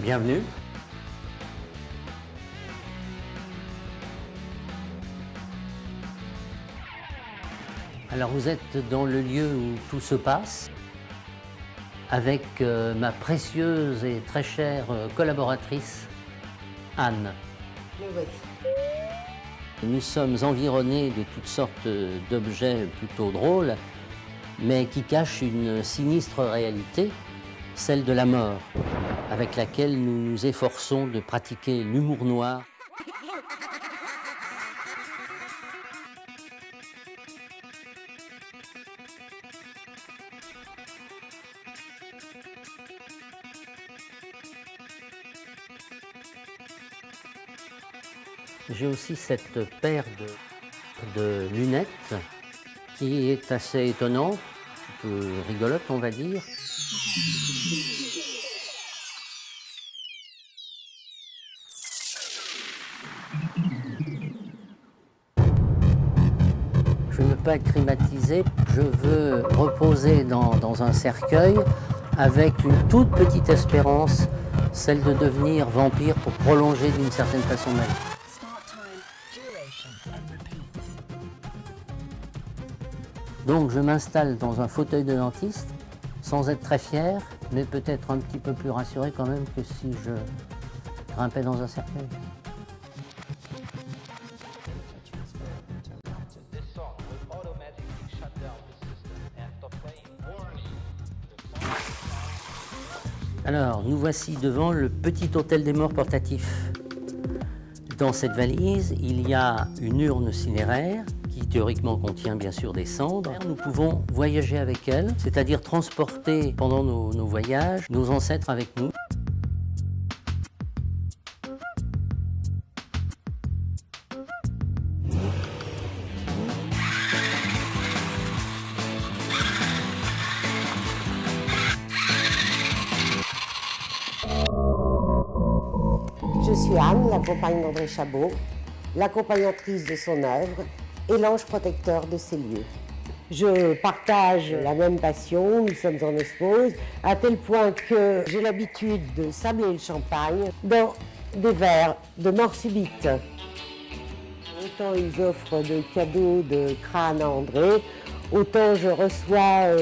Bienvenue. Alors vous êtes dans le lieu où tout se passe, avec ma précieuse et très chère collaboratrice, Anne. Me voici. Nous sommes environnés de toutes sortes d'objets plutôt drôles, mais qui cachent une sinistre réalité, celle de la mort, avec laquelle nous nous efforçons de pratiquer l'humour noir. J'ai aussi cette paire de lunettes qui est assez étonnante, un peu rigolote on va dire. Je ne veux pas être climatisé, je veux reposer dans un cercueil avec une toute petite espérance, celle de devenir vampire pour prolonger d'une certaine façon ma vie. Donc je m'installe dans un fauteuil de dentiste, sans être très fier, mais peut-être un petit peu plus rassuré quand même que si je grimpais dans un cercueil. Alors, nous voici devant le petit hôtel des morts portatif. Dans cette valise, il y a une urne cinéraire qui théoriquement contient bien sûr des cendres. Nous pouvons voyager avec elle, c'est-à-dire transporter pendant nos voyages nos ancêtres avec nous. Je suis Anne, la compagne d'André Chabot, l'accompagnatrice de son œuvre et l'ange protecteur de ces lieux. Je partage la même passion, nous sommes en osmose, à tel point que j'ai l'habitude de sabler le champagne dans des verres de mort subite. Autant ils offrent des cadeaux de crâne à André, autant je reçois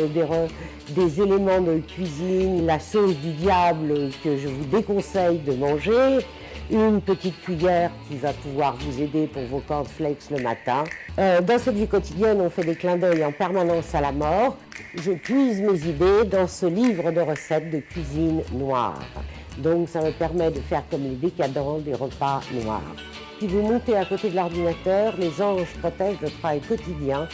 des éléments de cuisine, la sauce du diable que je vous déconseille de manger, une petite cuillère qui va pouvoir vous aider pour vos cornflakes le matin. Dans cette vie quotidienne, on fait des clins d'œil en permanence à la mort. Je puise mes idées dans ce livre de recettes de cuisine noire. Donc ça me permet de faire comme les décadents des repas noirs. Si vous montez à côté de l'ordinateur, les anges protègent le travail quotidien.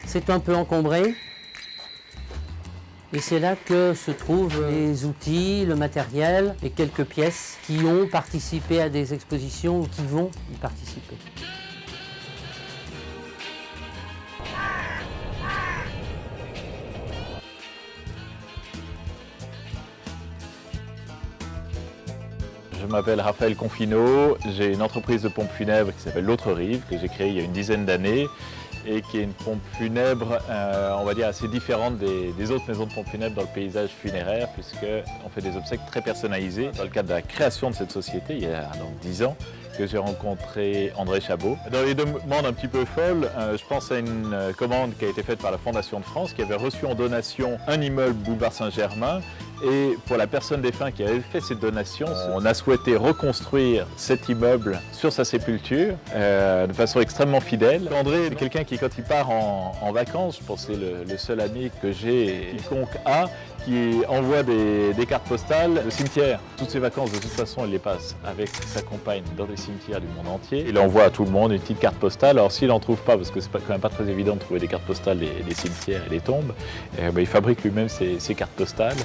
C'est un peu encombré et c'est là que se trouvent les outils, le matériel et quelques pièces qui ont participé à des expositions ou qui vont y participer. Je m'appelle Raphaël Confineau, j'ai une entreprise de pompes funèbres qui s'appelle L'Autre Rive, que j'ai créée il y a une dizaine d'années et qui est une pompe funèbre, on va dire, assez différente des autres maisons de pompes funèbres dans le paysage funéraire, puisqu'on fait des obsèques très personnalisées. Dans le cadre de la création de cette société, il y a donc 10 ans, que j'ai rencontré André Chabot. Dans les demandes un petit peu folles, je pense à une commande qui a été faite par la Fondation de France, qui avait reçu en donation un immeuble boulevard Saint-Germain. Et pour la personne défunte qui avait fait cette donation, on a souhaité reconstruire cet immeuble sur sa sépulture de façon extrêmement fidèle. André est quelqu'un qui, quand il part en vacances, je pense que c'est le seul ami que j'ai, quiconque a, qui envoie des cartes postales de cimetière. Toutes ses vacances, de toute façon, il les passe avec sa compagne dans des cimetières du monde entier. Il envoie à tout le monde une petite carte postale. Alors s'il n'en trouve pas, parce que c'est quand même pas très évident de trouver des cartes postales des cimetières et des tombes, il fabrique lui-même ses cartes postales.